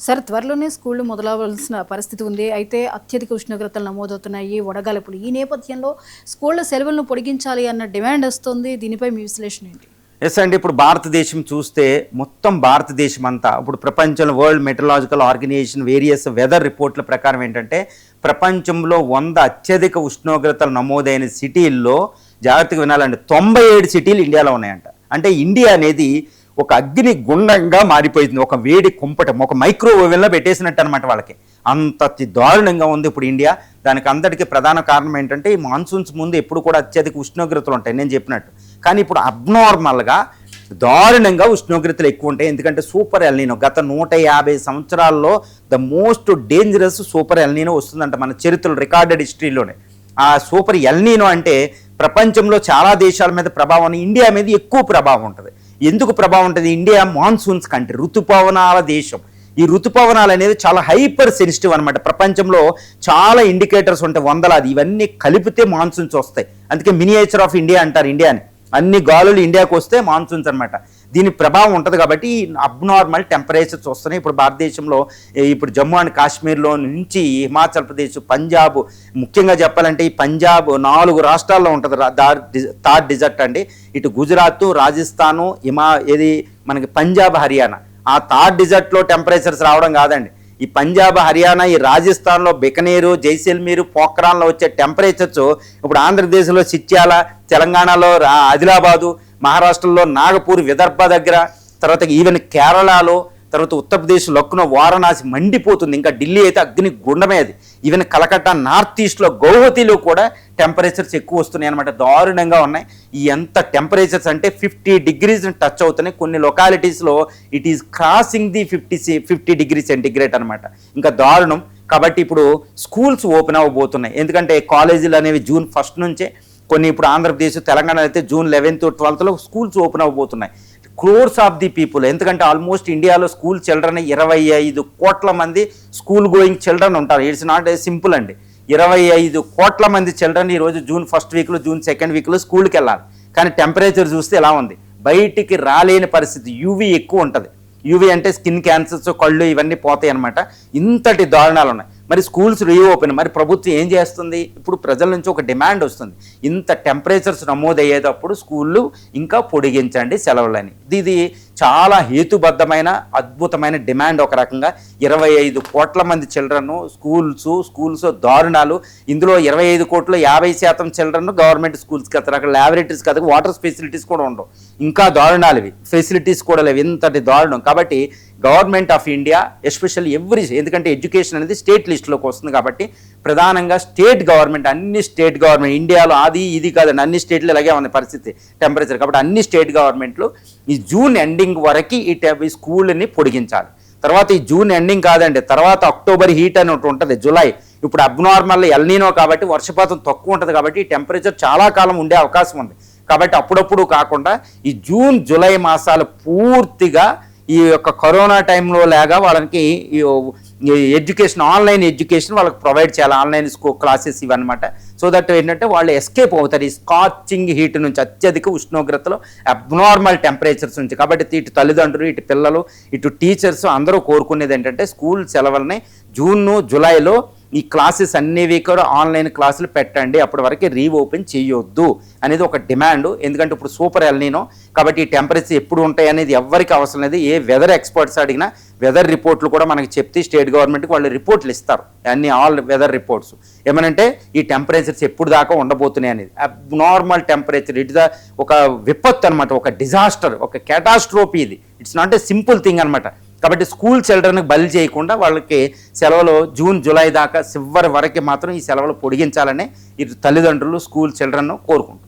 Sir త్వరలోనే స్కూళ్లు మొదలవలసిన పరిస్థితి ఉంది. అయితే అత్యధిక ఉష్ణోగ్రతలు నమోదవుతున్నాయి, వడగాల్పులు. ఈ నేపథ్యంలో స్కూళ్ల సెలవులను పొడిగించాలి అన్న డిమాండ్ వస్తుంది. దీనిపై మీ విశ్లేషణ ఏంటి? ఎస్ అండి, ఇప్పుడు భారతదేశం చూస్తే మొత్తం భారతదేశం అంతా ఇప్పుడు ప్రపంచంలో world meteorological organization various weather రిపోర్ట్ల ప్రకారం ఏంటంటే ప్రపంచంలో 100 అత్యధిక ఉష్ణోగ్రతలు నమోదైన సిటీల్లో జాగ్రత్తగా వినాలండి 97 సిటీలు ఇండియాలో ఉన్నాయంట. అంటే ఇండియా అనేది ఒక అగ్ని గుండంగా మారిపోయింది, ఒక వేడి కుంపటం, ఒక మైక్రోవేవ్లో పెట్టేసినట్టు అనమాట. వాళ్ళకి అంత దారుణంగా ఉంది ఇప్పుడు ఇండియా. దానికి అంతటికి ప్రధాన కారణం ఏంటంటే ఈ మాన్సూన్స్ ముందు ఎప్పుడు కూడా అత్యధిక ఉష్ణోగ్రతలు ఉంటాయి నేను చెప్పినట్టు. కానీ ఇప్పుడు అబ్నార్మల్గా దారుణంగా ఉష్ణోగ్రతలు ఎక్కువ ఉంటాయి. ఎందుకంటే సూపర్ ఎల్నీనో గత 150 సంవత్సరాల్లో the most dangerous super El Niño వస్తుందంట మన చరిత్రలో, రికార్డెడ్ హిస్టరీలోనే. ఆ సూపర్ ఎల్నీనో అంటే ప్రపంచంలో చాలా దేశాల మీద ప్రభావం, ఇండియా మీద ఎక్కువ ప్రభావం ఉంటుంది. ఎందుకు ప్రభావం ఉంటుంది? ఇండియా మాన్సూన్స్ కంట్రీ, ఋతుపవనాల దేశం. ఈ ఋతుపవనాలు అనేది చాలా హైపర్ సెన్సిటివ్ అనమాట. ప్రపంచంలో చాలా ఇండికేటర్స్ ఉంటాయి, వందలాది. ఇవన్నీ కలిపితే మాన్సూన్స్ వస్తాయి. అందుకే మినియేచర్ ఆఫ్ ఇండియా అంటారు ఇండియాని. అన్ని గాలులు ఇండియాకు వస్తే మాన్సూన్స్ అనమాట. దీని ప్రభావం ఉంటుంది కాబట్టి అబ్నార్మల్ టెంపరేచర్స్ వస్తున్నాయి ఇప్పుడు భారతదేశంలో. ఇప్పుడు జమ్మూ అండ్ కాశ్మీర్లో నుంచి హిమాచల్ ప్రదేశ్, పంజాబ్, ముఖ్యంగా చెప్పాలంటే ఈ పంజాబ్ 4 రాష్ట్రాల్లో ఉంటుంది థార్ డిజర్ట్ అండి. ఇటు గుజరాత్, రాజస్థాను, ఇది మనకి పంజాబ్, హర్యానా. ఆ థార్ డిజర్ట్లో టెంపరేచర్స్ రావడం కాదండి, ఈ పంజాబ్, హర్యానా, ఈ రాజస్థాన్లో బికనీరు, జైసల్మీరు, పోఖ్రాన్లో వచ్చే టెంపరేచర్స్ ఇప్పుడు ఆంధ్రప్రదేశ్లో చిట్యాల, తెలంగాణలో ఆదిలాబాదు, మహారాష్ట్రలో నాగపూర్, విదర్భ దగ్గర, తర్వాత ఈవెన్ కేరళలో, తర్వాత ఉత్తరప్రదేశ్ లక్నో, వారణాసి మండిపోతుంది. ఇంకా ఢిల్లీ అయితే అగ్ని గుండమే అది. ఈవెన్ కలకత్తా, నార్త్ ఈస్ట్లో గౌహతిలో కూడా టెంపరేచర్స్ ఎక్కువ వస్తున్నాయి అనమాట. దారుణంగా ఉన్నాయి. ఈ ఎంత టెంపరేచర్స్ అంటే 50 degrees టచ్ అవుతున్నాయి. కొన్ని లొకాలిటీస్లో it is crossing the 50 degrees centigrade అనమాట. ఇంకా దారుణం. కాబట్టి ఇప్పుడు స్కూల్స్ ఓపెన్ అవ్వబోతున్నాయి. ఎందుకంటే కాలేజీలు అనేవి June 1 నుంచే, కొన్ని ఇప్పుడు ఆంధ్రప్రదేశ్, తెలంగాణ అయితే June 11th, 12th schools open అవ్వబోతున్నాయి. క్రోర్స్ ఆఫ్ ది పీపుల్, ఎందుకంటే ఆల్మోస్ట్ ఇండియాలో స్కూల్ చిల్డ్రన్ 25 కోట్ల మంది స్కూల్ గోయింగ్ చిల్డ్రన్ ఉంటారు. ఇట్స్ నాట్ ఏ సింపుల్ అండి. 25 కోట్ల మంది చిల్డ్రన్ ఈరోజు June 1st వీక్లో, June 2nd వీక్లో స్కూల్కి వెళ్ళాలి. కానీ టెంపరేచర్ చూస్తే ఎలా ఉంది, బయటికి రాలేని పరిస్థితి. యూవీ ఎక్కువ ఉంటుంది. యూవీ అంటే స్కిన్ క్యాన్సర్స్, కళ్ళు ఇవన్నీ పోతాయి అనమాట. ఇంతటి దారుణాలు ఉన్నాయి. మరి స్కూల్స్ రీఓపెన్, మరి ప్రభుత్వం ఏం చేస్తుంది? ఇప్పుడు ప్రజల నుంచి ఒక డిమాండ్ వస్తుంది, ఇంత టెంపరేచర్స్ నమోదయ్యేటప్పుడు స్కూళ్ళు ఇంకా పొడిగించండి సెలవులని. ఇది చాలా హేతుబద్ధమైన అద్భుతమైన డిమాండ్. ఒక రకంగా 25 కోట్ల మంది చిల్డ్రన్ స్కూల్స్ దారుణాలు. ఇందులో 25 కోట్లు 50% చిల్డ్రన్ గవర్నమెంట్ స్కూల్స్కి వెళ్తారు. అక్కడ ల్యాబొరేటరీస్ కదా, వాటర్ ఫెసిలిటీస్ కూడా ఉండవు. ఇంకా దారుణాలు ఇవి, ఫెసిలిటీస్ కూడా లేవు. ఇంతటి దారుణం. కాబట్టి గవర్నమెంట్ ఆఫ్ ఇండియా ఎస్పెషల్లీ ఎందుకంటే ఎడ్యుకేషన్ అనేది స్టేట్ లిస్టులోకి వస్తుంది కాబట్టి ప్రధానంగా స్టేట్ గవర్నమెంట్, అన్ని స్టేట్ గవర్నమెంట్ ఇండియాలో అది ఇది కాదండి, అన్ని స్టేట్లు ఇలాగే ఉంది పరిస్థితి టెంపరేచర్. కాబట్టి అన్ని స్టేట్ గవర్నమెంట్లు ఈ జూన్ ఎండింగ్ వరకు ఈ స్కూల్ని పొడిగించాలి. తర్వాత ఈ జూన్ ఎండింగ్ కాదండి, తర్వాత అక్టోబర్ హీట్ అని ఒకటి ఉంటుంది, జూలై. ఇప్పుడు అబ్నార్మల్ ఎల్నీనో కాబట్టి వర్షపాతం తక్కువ ఉంటుంది కాబట్టి ఈ టెంపరేచర్ చాలా కాలం ఉండే అవకాశం ఉంది. కాబట్టి అప్పుడప్పుడు కాకుండా ఈ జూన్, జూలై మాసాలు పూర్తిగా ఈ యొక్క కరోనా టైంలో లాగా వాళ్ళకి ఎడ్యుకేషన్, ఆన్లైన్ ఎడ్యుకేషన్ వాళ్ళకి ప్రొవైడ్ చేయాలి. ఆన్లైన్ క్లాసెస్ ఇవన్నమాట. సో దట్ ఏంటంటే వాళ్ళు ఎస్కేప్ అవుతారు ఈ స్కాచింగ్ హీట్ నుంచి, అత్యధిక ఉష్ణోగ్రతలు, అబ్నార్మల్ టెంపరేచర్స్ నుంచి. కాబట్టి ఇటు తల్లిదండ్రులు, ఇటు పిల్లలు, ఇటు టీచర్స్ అందరూ కోరుకునేది ఏంటంటే స్కూల్ సెలవులని జూన్, జూలైలో ఈ క్లాసెస్ అన్నివి కూడా ఆన్లైన్ క్లాసులు పెట్టండి, అప్పటి వరకు రీఓపెన్ చేయొద్దు అనేది ఒక డిమాండ్. ఎందుకంటే ఇప్పుడు సూపర్ ఎల్నీనో కాబట్టి ఈ టెంపరేచర్ ఎప్పుడు ఉంటాయి అనేది ఎవరికి అవసరం లేదు. ఏ వెదర్ ఎక్స్పర్ట్స్ అడిగినా వెదర్ రిపోర్ట్లు కూడా మనకి చెప్తే స్టేట్ గవర్నమెంట్కి వాళ్ళు రిపోర్ట్లు ఇస్తారు, అన్ని ఆల్ వెదర్ రిపోర్ట్స్. ఏమనంటే ఈ టెంపరేచర్స్ ఎప్పుడు దాకా ఉండబోతున్నాయి అనేది. అబ్నార్మల్ టెంపరేచర్ ఇట్ ఒక విపత్తు అనమాట, ఒక డిజాస్టర్, ఒక క్యాటాస్ట్రోఫీ. ఇది it's not a simple thing అనమాట. కాబట్టి స్కూల్ చిల్డ్రన్కి బలి చేయకుండా వాళ్ళకి సెలవులు జూన్, జూలై దాకా చివరి వరకు మాత్రం ఈ సెలవులు పొడిగించాలని ఇటు తల్లిదండ్రులు, స్కూల్ చిల్డ్రన్ కోరుకుంటున్నారు.